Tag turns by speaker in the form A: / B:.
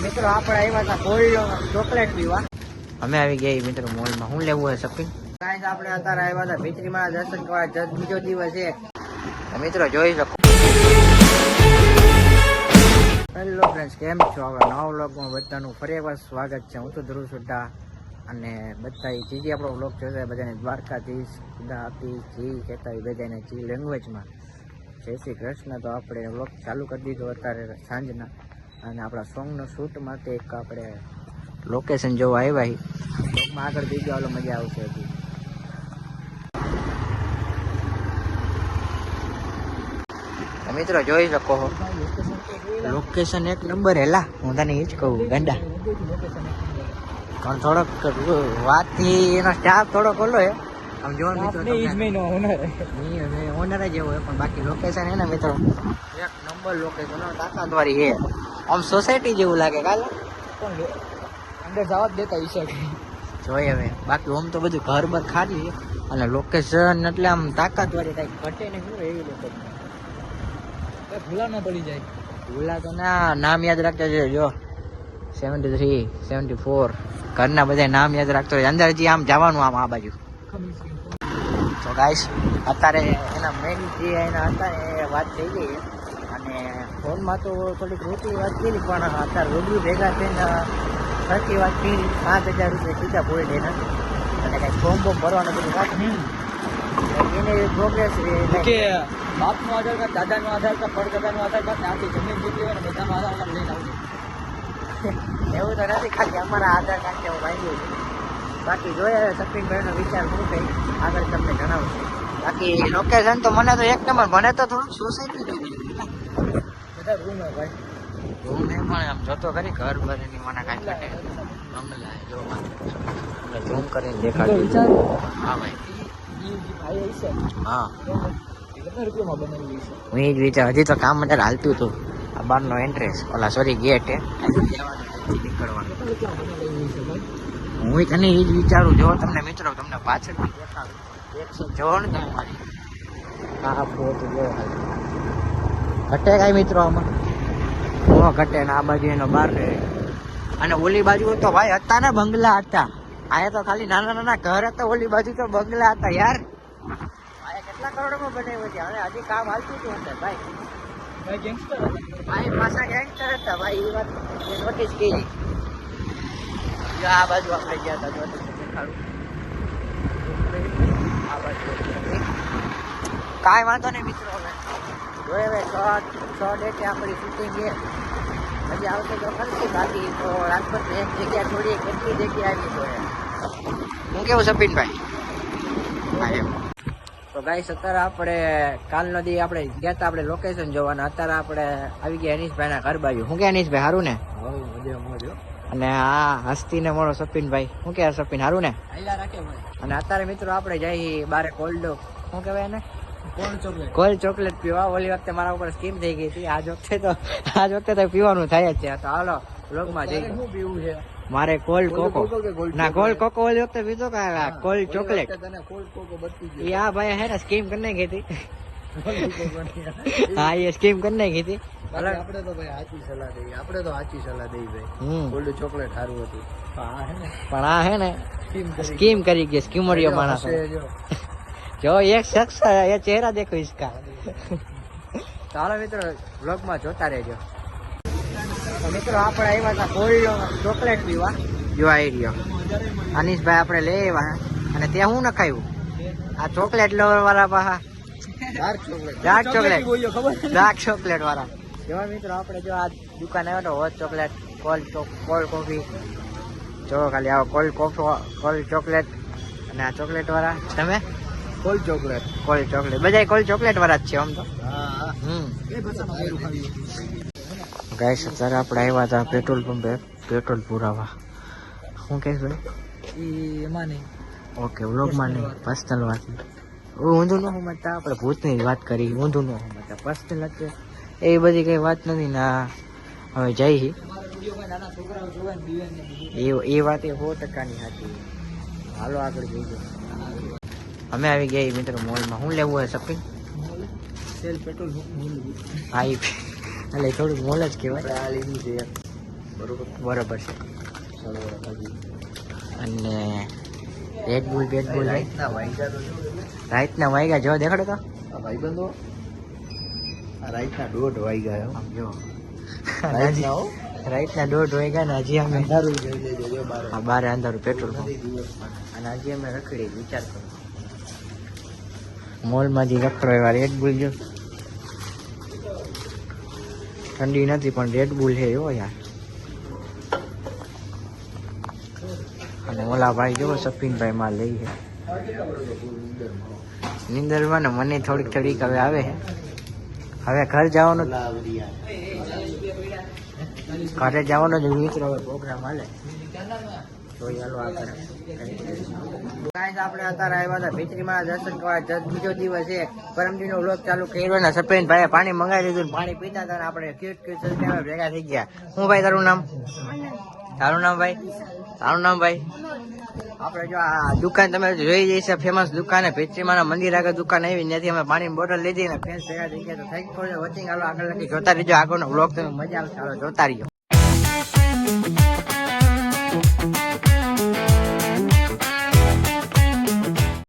A: મિત્રો આપણે આવ્યા હતા કોલ્ડ ચોકલેટ પીવા. અમે આવી ગયા મિત્રો મોલમાં. શું લેવું હોય સપીન? ગાઈસ આપણે અત્યારે આવ્યા હતા ભીતરીમાં દર્શન કરવા. બીજો દિવસ છે મિત્રો, જોઈ શકો. હેલો ફ્રેન્ડ્સ, કેમ છો? આપણા નવા વ્લોગમાં બધાનું ફરી એકવાર સ્વાગત છે. હું તો ધ્રુવ સુદ્ધા અને બધા જે આપણો વ્લોગ જોશે બધાને દ્વારકાધીશ ગુજરાતી જી કહેતા હોય બધાને જી લેંગ્વેજમાં જય શ્રી કૃષ્ણ. તો આપણે વ્લોગ ચાલુ કરી દીધો અત્યારે સાંજના, અને આપણા સોંગનો શૂટ માટે એક આપણે લોકેશન જોવા આવ્યા. વ્લોગમાં આગળ બીજો આલો મજા આવશે. હજી મિત્રો જોઈ શકો છો લોકેશન એક નંબર. હેલા હું તને એ જ કહું ગંડા, પણ થોડોક વાત થી એનો સ્ટાફ થોડોક ઓલો હે. આમ જોવા મિત્રો ઓનર જ એવો હોય, પણ બાકી લોકેશન હે ને મિત્રો એક નંબર લોકેશન. તાકાતવાળી હે, આમ સોસાયટી જેવું લાગે. કાલે અંદર જવા જ દેતા વિશે જોઈએ હવે. બાકી આમ તો બધું ઘર બર ખાલી, અને લોકેશન એટલે આમ તાકાતવાળી કઈ ઘટે ને શું એવી લોકેશન. ભૂલા ન પડી જાય. ભૂલા તો ના, નામ યાદ રાખતા છે. જો 73 74 ઘરના બધા નામ યાદ રાખતો હોય. અંદર જે આમ જવાનું આમ આ બાજુ. તો ગાઈસ અત્યારે એના મેઇન જે એના હતા એ વાત થઈ ગઈ, અને ફોનમાં તો થોડીક રોટલી વાત કરી, પણ અત્યારે રૂબરૂ ભેગા થઈને સરખી વાત કરી. 5000 રૂપિયા સીધા ભૂલ દે નથી, અને કંઈ ફોર્મ બોમ ભરવાનું બધું વાત એને પ્રોગ્રેસ કે બાપનું આધાર કાર્ડ, દાદાનું આધાર કાર્ડ, પરદાદાનું આધાર કાર્ડ, આખી જમીન જેટલી હોય ને બધાનું આધાર કાર્ડ લઈને આવજો. એવું તો નથી, ખાલી અમારા આધાર કાર્ડ કેવું માંગ્યું છે. બાકી જોઈએ સપીનભાઈનો વિચાર શું કંઈ આગળ તમને જણાવશું. બાકી લોકેશન તો મને તો એક નંબર. મને તો થોડુંક સોસાયટી બધા રૂમ હે ભાઈ. રૂમ હે પણ આમ જોતો કરી ઘર બરેની મને કાંઈ ઘટે. બંગલા જો ઝૂમ કરીને દેખાડું. હા ભાઈ, હા હું એ જ વિચાર. હજી તો કામ અત્યારે હાલતું હતું. આ બારનો એન્ટ્રેસ, ઓલા સોરી ગેટ હે નીકળવાનું. હું તને એ જ વિચારું. જો તમને મિત્રો તમને પાછળ દેખાડું જોવો ને તમે મારી આ પોત જો ઘટે કાંઈ મિત્રો આમાં ન ઘટે ને. આ બાજુ એનો બાર રહે, અને ઓલી બાજુ તો ભાઈ હતા ને બંગલા હતા. આયા તો ખાલી નાના નાના ઘર હતા, ઓલી બાજુ તો બંગલા હતા યાર. કેટલા કરોડમાં બનાવ્યો છે. હવે હજી કામ હાલતું હતું અંદર ભાઈ. ગેંગસ્ટર ભાઈ, પાછા ગેંગસ્ટર હતા ભાઈ. એ વાત નોટિસ કરી. આ બાજુ આપણે ગયા હતા, જો દેખાડું. આ બાજુ કાંઈ વાંધો નહીં મિત્રો. હવે જોઈએ હવે 6 ડેટે આપણી શૂટિંગ છે. હજી આવશે તો ખરી. બાકી તો રાજકોટ એક જગ્યા થોડી, કેટલી જગ્યા આવી જોઈએ. હું કેવું સપીનભાઈ? હા એમ. તો ગાઈસ અત્યારે આપણે કાલનો દી આપણે ગયા હતા આપણે લોકેશન જોવાના. અત્યારે આપણે આવી ગયા અનીશભાઈના ઘર બાજુ. શું કે અનીશભાઈ સારું ને? અને આ હસ્તી ને મળો સપીનભાઈ. શું કે સપીન સારું ને? અને અત્યારે મિત્રો આપણે જઈએ બારે કોલ્ડ, શું કહેવાય એને, કોલ્ડ ચોકલેટ પીવા. ઓલી વખતે મારા ઉપર સ્કીમ થઈ ગઈ હતી. આજ વખતે તો પીવાનું થાય જ છે. તો હાલો વ્લોગમાં જઈએ. મારે કોલ્ડ કોકો ના, કોલ્ડ કોકો ઓલી વખતે પીધો કે કોલ્ડ ચોકલેટ. હા ભાઈ હે ને સ્કીમ કરી નાખી હતી. હા એ સ્કીમ કરી નાખી હતી.
B: આપણે તો ભાઈ સાચી સલાહ દઈએ. આપણે તો સાચી સલાહ દઈ ભાઈ. કોલ્ડ ચોકલેટ સારું હતું,
A: પણ આ હે ને સ્કીમ કરી ગઈ. સ્કીમરીઓ માણસ જો એક શખ્સ એ ચહેરા દેખો ઇસકા. ચાલો મિત્રો વ્લોગમાં જોતા રહેજો. મિત્રો આપણે આવ્યા હતા કોલ્ડ ચોકલેટ પીવા. જો આવી રહ્યો અનીશભાઈ આપણે લઈ આવ્યા. અને ત્યાં હું નખાયું આ ચોકલેટ લવર વાળા પાહા ડાર્ક ચોકલેટ વાળા. જો મિત્રો આપણે જો આ દુકાન આવ્યો તો હોટ ચોકલેટ, કોલ્ડ કોફી. જો ખાલી આવો કોલ્ડ ચોકલેટ. અને આ ચોકલેટ વાળા તમે કોલ્ડ ચોકલેટ બધા કોલ્ડ ચોકલેટ વાળા જ છે આમ તો. ગાઈસ અત્યારે આપણે આવ્યા હતા પેટ્રોલ પંપે પેટ્રોલ પુરાવા. શું કહીશ ભાઈ? એમાં નહીં. ઓકે વ્લોગમાં નહીં, પર્સનલ વાત. ઊંધું ન સમજતા, આપણે ભૂતની વાત કરી. ઊંધું ન સમજતા, પર્સનલ હતી એવી બધી કઈ વાત નથી ના. હવે જઈ એ વાત એ 100%ની હતી. હાલો આગળ જઈએ. અમે આવી ગયા મિત્રો મોલમાં. શું લેવું હોય સપીન?
B: પેટ્રોલ
A: હા એટલે થોડુંક મોલ જ કહેવાય.
B: આ લીધું છે બરોબર
A: બરોબર છે.
B: સળવડા ભાજી
A: અને રેડ બુલ
B: રાઈતના વાઈગા તો જો
A: રાઈતના વાગ્યા જો દેખાડો તો
B: આ ભાઈબંધો આ રાઈતના 1:30 વાગ્યા હો
A: આમ જો
B: રાઈતના હો
A: રાઈતના 1:30 વાગ્યા ને હજી અમે
B: અંધારું જોઈ લેજો જો બાર
A: આ બારે અંધારું પેટ્રોલ
B: નથી દિવસ
A: અને હજી અમે રખડી વિચાર કરો મોલમાંથી રખડો એવા રેડ બુલ જો ઠંડી નથી પણ રેડ બુલ છે એવો યાર. અને ઓલા ભાઈ જો સફીનભાઈ માં લઈ છે નીંદરમાં ને મને થોડીક હવે આવે છે. હવે ઘર જવાનું ઘરે જવાનો જ મિત્રો હવે પ્રોગ્રામ હાલે તો ચાલો આગળ ગાઈસ આપણે અત્યારે આવ્યા હતા ભીતરીમાં દર્શન કરવા. બીજો દિવસ છે પરમદીનો વ્લોગ ચાલુ કર્યો ને સફેદ ભાઈ પાણી મંગાવી લીધું પાણી પીતા હતા આપણે ક્યુટ સબસ્ક્રાઈબર ભેગા થઈ ગયા. શું ભાઈ તારું નામ ભાઈ આપણે જો આ દુકાન તમે જોઈ જઈ છે ફેમસ દુકાન ભીતરીમાં મંદિર આગળ દુકાન આવી ત્યાંથી અમે પાણીની બોટલ લીધી ને ફ્રેન્ડ ભેગા થઈ ગયા. તો થેન્ક ફોર વોચિંગ. હાલો આગળ લખી જોતા રહીજો આગળનો વ્લોગ તમે મજા આવશે. હાલો જોતા રહીજો.